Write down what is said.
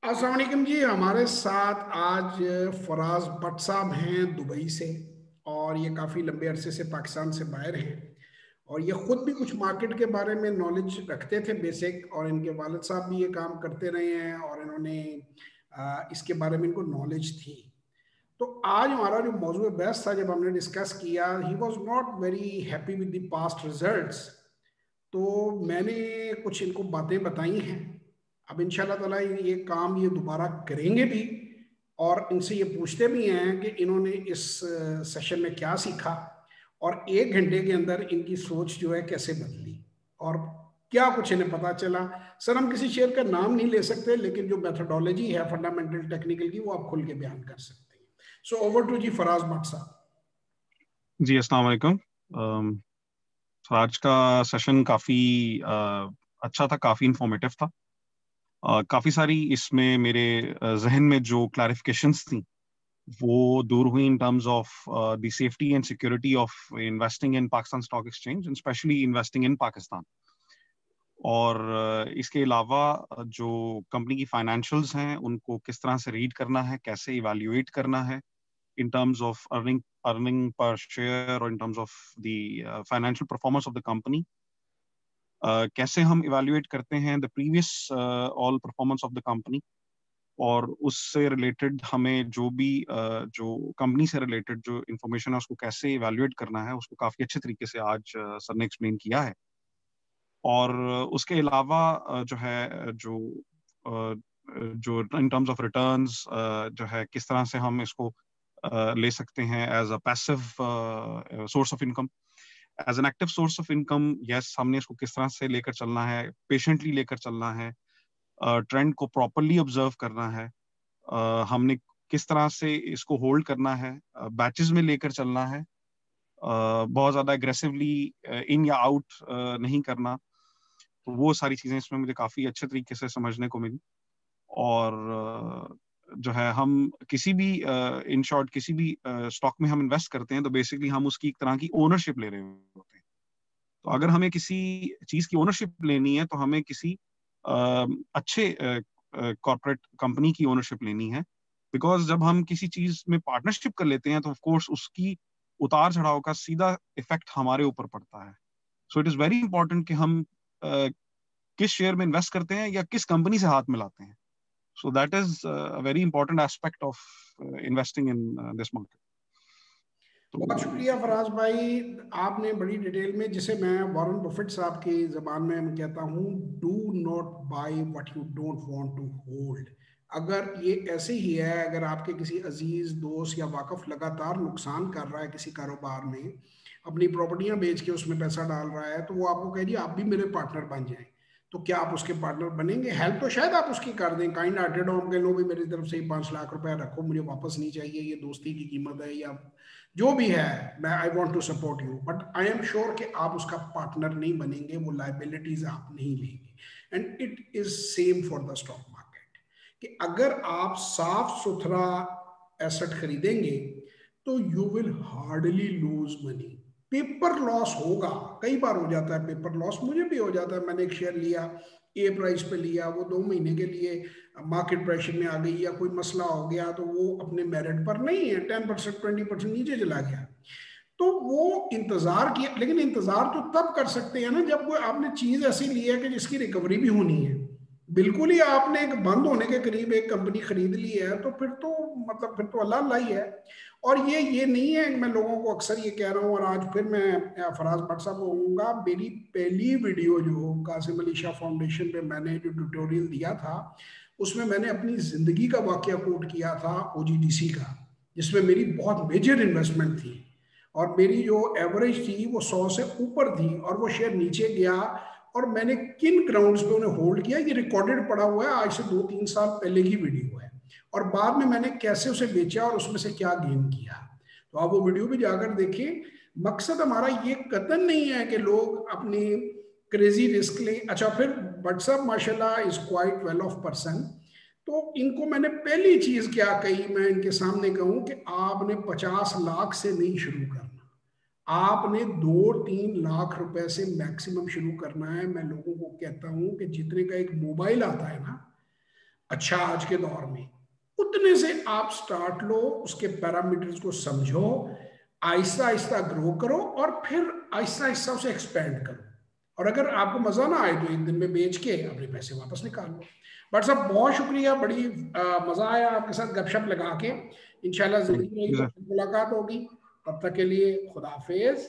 अस्सलाम वालेकुम जी। हमारे साथ आज फराज भट्ट साहब हैं दुबई से। और ये काफ़ी लंबे अरसे से पाकिस्तान से बाहर हैं। और ये खुद भी कुछ मार्केट के बारे में नॉलेज रखते थे बेसिक, और इनके वालिद साहब भी ये काम करते रहे हैं और इन्होंने इसके बारे में इनको नॉलेज थी। तो आज हमारा जो मौजूद बहस था, जब हमने डिस्कस किया, he was not very happy with the past results. तो मैंने कुछ इनको बातें बताई हैं। अब इंशाल्लाह ताला ये काम ये दोबारा करेंगे भी, और इनसे ये पूछते भी हैं कि इन्होंने इस सेशन में क्या सीखा और 1 घंटे के अंदर इनकी सोच जो है कैसे बदली और क्या कुछ इन्हें पता चला। सर, हम किसी शेयर का नाम नहीं ले सकते, लेकिन जो मेथोडोलॉजी है फंडामेंटल टेक्निकल की, वो आप खुल के बयान कर सकते हैं। सो ओवर टू जी फराज भट्ट साहब। जी अस्सलाम वालेकुम। तो आज का सेशन काफ़ी अच्छा था, काफ़ी इंफॉर्मेटिव था। काफ़ी सारी इसमें मेरे जहन में जो क्लैरिफिकेशंस थी वो दूर हुई in terms of the safety and security of investing in Pakistan stock exchange and specially investing in Pakistan. और इसके अलावा जो कंपनी की फाइनेंशियल्स हैं उनको किस तरह से रीड करना है, कैसे इवैल्यूएट करना है in terms of earning per share or in terms of the financial performance of the company. कैसे हम evaluate करते हैं the previous all performance of the company, और उससे रिलेटेड हमें जो भी जो कंपनी से रिलेटेड जो इंफॉर्मेशन है उसको कैसे इवैल्यूएट करना है, उसको काफ़ी अच्छे तरीके से आज सर ने एक्सप्लेन किया है। और उसके अलावा जो है जो इन टर्म्स ऑफ रिटर्न्स जो है किस तरह से हम इसको ले सकते हैं as a passive source of income, as an active source of income. Yes, हमने इसको किस तरह से लेकर चलना है, पेशेंटली लेकर चलना है, ट्रेंड को प्रॉपरली ऑब्जर्व करना है, हमने किस तरह से इसको होल्ड करना है, बैचेस में लेकर चलना है, बहुत ज़्यादा एग्रेसिवली इन या आउट नहीं करना। तो वो सारी चीज़ें इसमें मुझे काफ़ी अच्छे तरीके से समझने को मिली। और जो है हम किसी भी इन शॉर्ट किसी भी स्टॉक में हम इन्वेस्ट करते हैं तो बेसिकली हम उसकी एक तरह की ओनरशिप ले रहे होते हैं। तो अगर हमें किसी चीज़ की ओनरशिप लेनी है तो हमें किसी अच्छे कॉर्पोरेट कंपनी की ओनरशिप लेनी है, बिकॉज जब हम किसी चीज़ में पार्टनरशिप कर लेते हैं तो ऑफ कोर्स उसकी उतार चढ़ाव का सीधा इफेक्ट हमारे ऊपर पड़ता है। So it is very important कि हम किस शेयर में इन्वेस्ट करते हैं या किस कंपनी से हाथ मिलाते हैं। So that is a very important aspect of investing in this market. बहुत तो शुक्रिया फराज भाई। आपने बड़ी डिटेल में, जिसे मैं वॉरेन बफेट साहब की जबान में मैं कहता हूँ, do not buy what you don't want to hold. अगर ये ऐसे ही है, अगर आपके किसी अजीज दोस्त या वाकफ लगातार नुकसान कर रहा है किसी कारोबार में, अपनी प्रॉपर्टियां बेच के उसमें पैसा डाल रहा है, तो वो आपको कह दिए आप भी मेरे पार्टनर बन जाएं, तो क्या आप उसके पार्टनर बनेंगे? हेल्प तो शायद आप उसकी कर दें, काइंड हार्टेड हो, हम कह लो भी मेरी तरफ से ही 5 लाख रुपए रखो, मुझे वापस नहीं चाहिए, ये दोस्ती की कीमत है, या जो भी है, मैं I want to support you, but I am sure कि आप उसका पार्टनर नहीं बनेंगे, वो लाइबिलिटीज आप नहीं लेंगे। And it is same for the stock market, कि अगर आप साफ सुथरा एसेट खरीदेंगे तो you will hardly lose money. Paper loss होगा, कई बार हो जाता है पेपर लॉस, मुझे भी हो जाता है। मैंने एक शेयर लिया, ए प्राइस पे लिया, वो 2 महीने के लिए मार्केट प्रेशर में आ गई या कोई मसला हो गया, तो वो अपने मेरिट पर नहीं है, 10% 20% नीचे चला गया। तो वो इंतजार किया, लेकिन इंतजार तो तब कर सकते हैं ना जब कोई आपने चीज ऐसी ली है कि जिसकी रिकवरी भी होनी है। बिल्कुल ही आपने एक बंद होने के करीब एक कंपनी खरीद ली है, तो फिर तो मतलब फिर तो अल्लाह अल्लाह ही है। और ये नहीं है, मैं लोगों को अक्सर ये कह रहा हूँ, और आज फिर मैं फराज भट्ट साहब को कहूँगा, मेरी पहली वीडियो जो कासिम अली शाह फाउंडेशन पे मैंने जो ट्यूटोरियल दिया था, उसमें मैंने अपनी जिंदगी का वाकया कोट किया था, ओजीडीसी का, जिसमें मेरी बहुत मेजर इन्वेस्टमेंट थी, और मेरी जो एवरेज थी वो 100 से ऊपर थी, और वो शेयर नीचे गया, और मैंने किन ग्राउंड्स पे उन्हें होल्ड किया, ये रिकॉर्डेड पड़ा हुआ है, आज से 2-3 साल पहले की वीडियो है। और बाद में मैंने कैसे उसे बेचा और उसमें से क्या गेन किया, तो आप वो वीडियो भी जाकर देखें। मकसद हमारा ये कतन नहीं है कि लोग अपनी क्रेजी रिस्क लें। अच्छा, फिर व्हाट्सअप माशाल्लाह is quite well of person, तो इनको मैंने पहली चीज क्या कही, मैं इनके सामने कहूं कि आपने 50 लाख से नहीं शुरू करना, आपने 2-3 लाख रुपए से मैक्सिमम शुरू करना है। मैं लोगों को कहता हूं कि जितने का एक मोबाइल आता है ना, अच्छा आज के दौर में, उतने से आप स्टार्ट लो, उसके पैरामीटर्स को समझो, आहिस्ता आहिस्ता ग्रो करो और फिर आहिस्ता आहिस्ता उसे एक्सपेंड करो। और अगर आपको मजा ना आए तो एक दिन में बेच के अपने पैसे वापस निकाल लो। बट साहब बहुत शुक्रिया, बड़ी मजा आया आपके साथ गपशप लगा के। इंशाल्लाह जिंदगी में मुलाकात होगी, तब तक के लिए खुदा हाफिज।